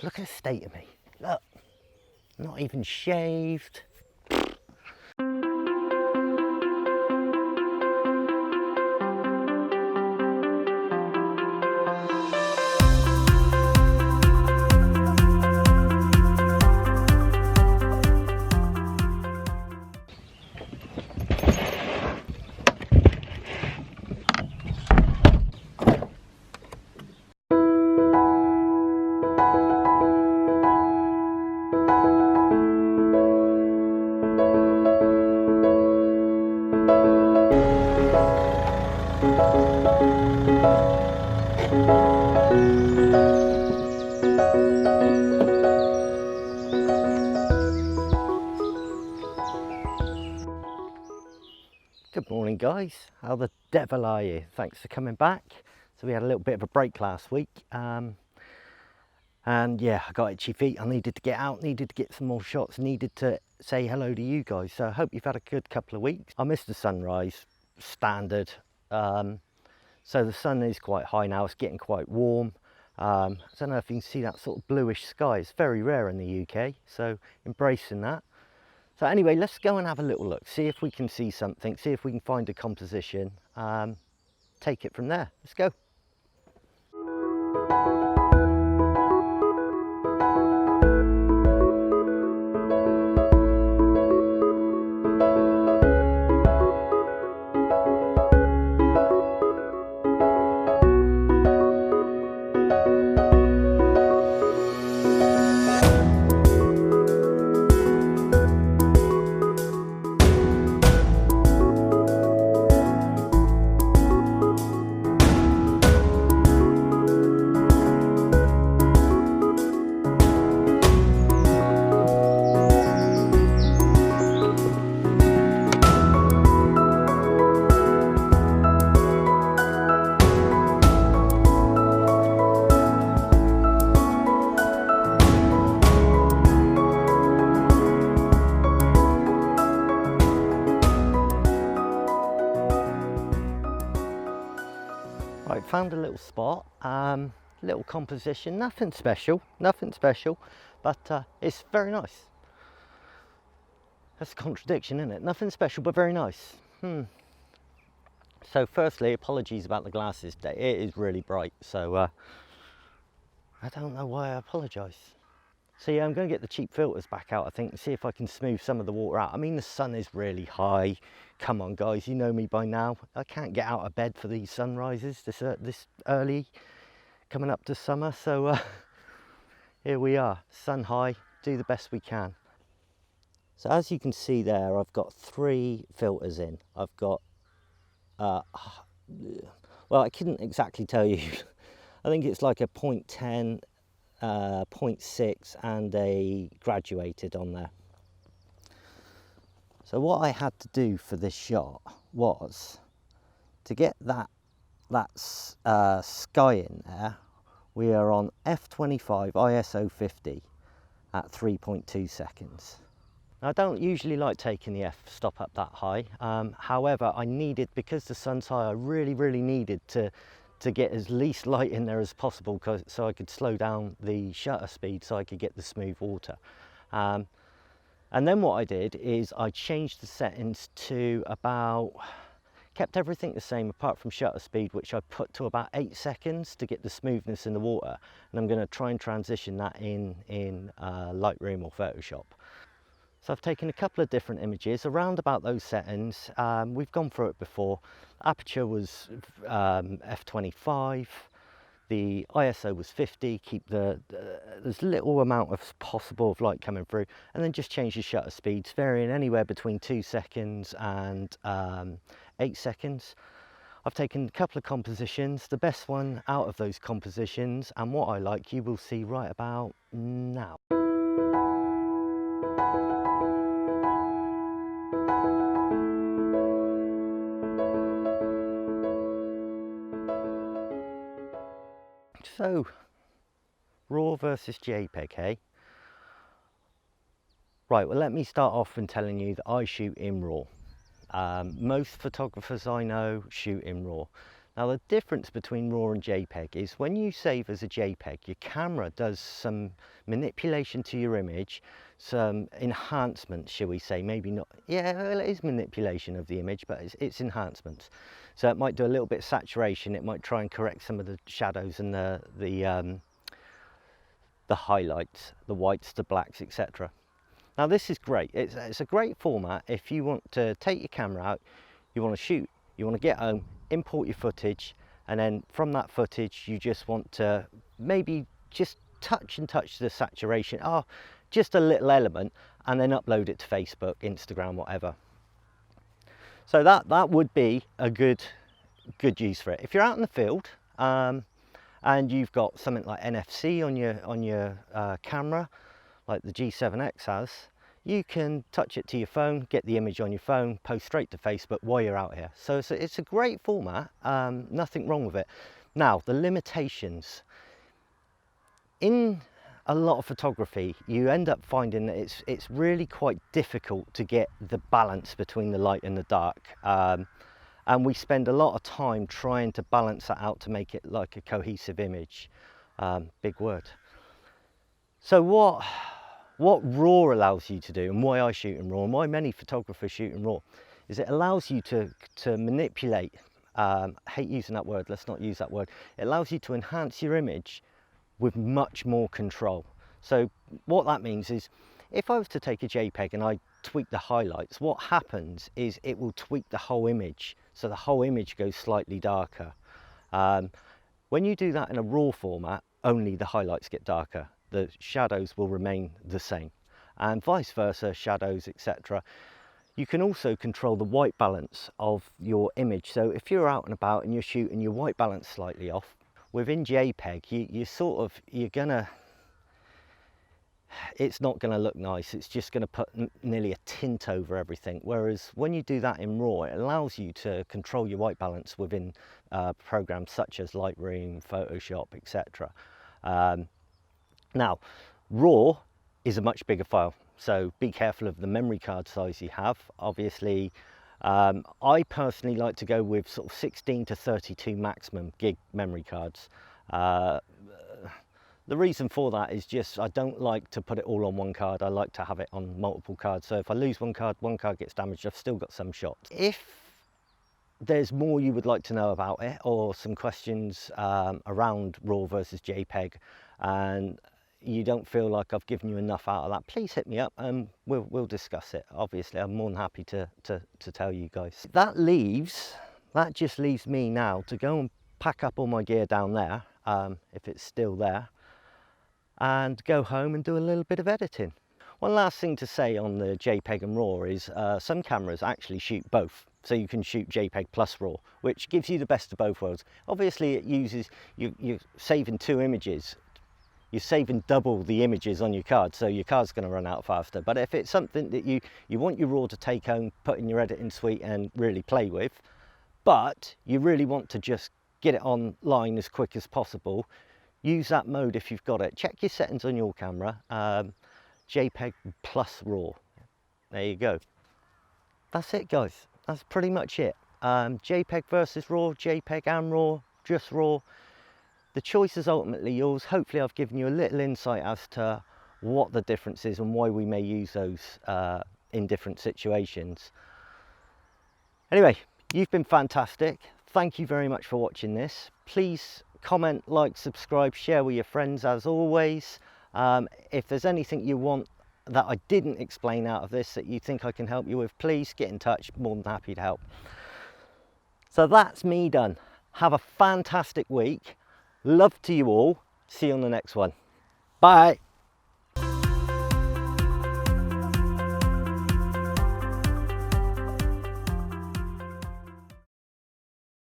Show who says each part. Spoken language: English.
Speaker 1: look at the state of me. Look, not even shaved. Good morning guys, how the devil are you? Thanks for coming back. So we had a little bit of a break last week and yeah, I got itchy feet. I needed to get out, needed to get some more shots, needed to say hello to you guys. So I hope you've had a good couple of weeks. I missed the sunrise, standard. So the sun is quite high now, it's getting quite warm. I don't know if you can see that sort of bluish sky. It's very rare in the UK, so embracing that. So anyway, let's go and have a little look, see if we can see something, see if we can find a composition, take it from there. Let's go. Right, found a little spot, little composition, nothing special, but it's very nice. That's a contradiction, isn't it? Nothing special, but very nice. So firstly, apologies about the glasses today. It is really bright, so I don't know why I apologise. So yeah, I'm going to get the cheap filters back out, I think, and see if I can smooth some of the water out. I mean, the sun is really high. Come on, guys, you know me by now. I can't get out of bed for these sunrises this early, coming up to summer. So here we are, sun high, do the best we can. So as you can see there, I've got 3 filters in. I've got, well, I couldn't exactly tell you. I think it's like a 0.10, 0.6 and a graduated on there. So what I had to do for this shot was to get that sky in there. We are on f/25 ISO 50 at 3.2 seconds. Now, I don't usually like taking the f-stop up that high. However, I needed, because the sun's high, I really needed to get as least light in there as possible, so I could slow down the shutter speed so I could get the smooth water. And then what I did is I changed the settings to about, kept everything the same apart from shutter speed, which I put to about 8 seconds to get the smoothness in the water. And I'm going to try and transition that in Lightroom or Photoshop. So I've taken a couple of different images around about those settings. We've gone through it before. Aperture was f/25. The ISO was 50, keep there's little amount of possible of light coming through, and then just change the shutter speeds, varying anywhere between 2 seconds and 8 seconds. I've taken a couple of compositions, the best one out of those compositions, and what I like you will see right about now. So, Raw versus JPEG, hey? Right, well, let me start off in telling you that I shoot in RAW. Most photographers I know shoot in RAW. Now the difference between RAW and JPEG is when you save as a JPEG, your camera does some manipulation to your image, some enhancement, shall we say, maybe not, yeah, well, it is manipulation of the image, but it's enhancements. So it might do a little bit of saturation, it might try and correct some of the shadows and the highlights, the whites, the blacks, etc. Now this is great, it's a great format if you want to take your camera out, you want to shoot, you want to get home, import your footage, and then from that footage you just want to maybe just touch the saturation, just a little element, and then upload it to Facebook, Instagram, whatever. So that would be a good use for it. If you're out in the field and you've got something like NFC on your camera, like the G7X has, you can touch it to your phone, get the image on your phone, post straight to Facebook while you're out here. So it's a great format, nothing wrong with it. Now, the limitations. In a lot of photography, you end up finding that it's really quite difficult to get the balance between the light and the dark. And we spend a lot of time trying to balance that out to make it like a cohesive image. Big word. So what RAW allows you to do, and why I shoot in RAW, and why many photographers shoot in RAW, is it allows you to manipulate, I hate using that word, let's not use that word, it allows you to enhance your image with much more control. So what that means is, if I was to take a JPEG and I tweak the highlights, what happens is it will tweak the whole image, so the whole image goes slightly darker. When you do that in a RAW format, only the highlights get darker. The shadows will remain the same, and vice versa, shadows, etc. You can also control the white balance of your image. So if you're out and about and you're shooting your white balance slightly off, within JPEG, it's not gonna look nice. It's just gonna put nearly a tint over everything. Whereas when you do that in RAW, it allows you to control your white balance within programs such as Lightroom, Photoshop, etc. Now, RAW is a much bigger file, so be careful of the memory card size you have. Obviously, I personally like to go with sort of 16 to 32 maximum gig memory cards. The reason for that is just I don't like to put it all on one card. I like to have it on multiple cards. So if I lose one card gets damaged, I've still got some shots. If there's more you would like to know about it, or some questions around RAW versus JPEG, and you don't feel like I've given you enough out of that, please hit me up and we'll discuss it. Obviously, I'm more than happy to tell you guys. That just leaves me now to go and pack up all my gear down there, if it's still there, and go home and do a little bit of editing. One last thing to say on the JPEG and RAW is some cameras actually shoot both. So you can shoot JPEG plus RAW, which gives you the best of both worlds. Obviously it uses, you're saving 2 images, you're saving double the images on your card, so your card's going to run out faster. But if it's something that you want your RAW to take home, put in your editing suite and really play with, but you really want to just get it online as quick as possible, use that mode if you've got it. Check your settings on your camera, JPEG plus RAW. There you go. That's it, guys. That's pretty much it. JPEG versus RAW, JPEG and RAW, just RAW. The choice is ultimately yours. Hopefully I've given you a little insight as to what the difference is and why we may use those in different situations. Anyway, you've been fantastic. Thank you very much for watching this. Please comment, like, subscribe, share with your friends as always. If there's anything you want that I didn't explain out of this that you think I can help you with, please get in touch. More than happy to help. So that's me done. Have a fantastic week. Love to you all. See you on the next one. Bye.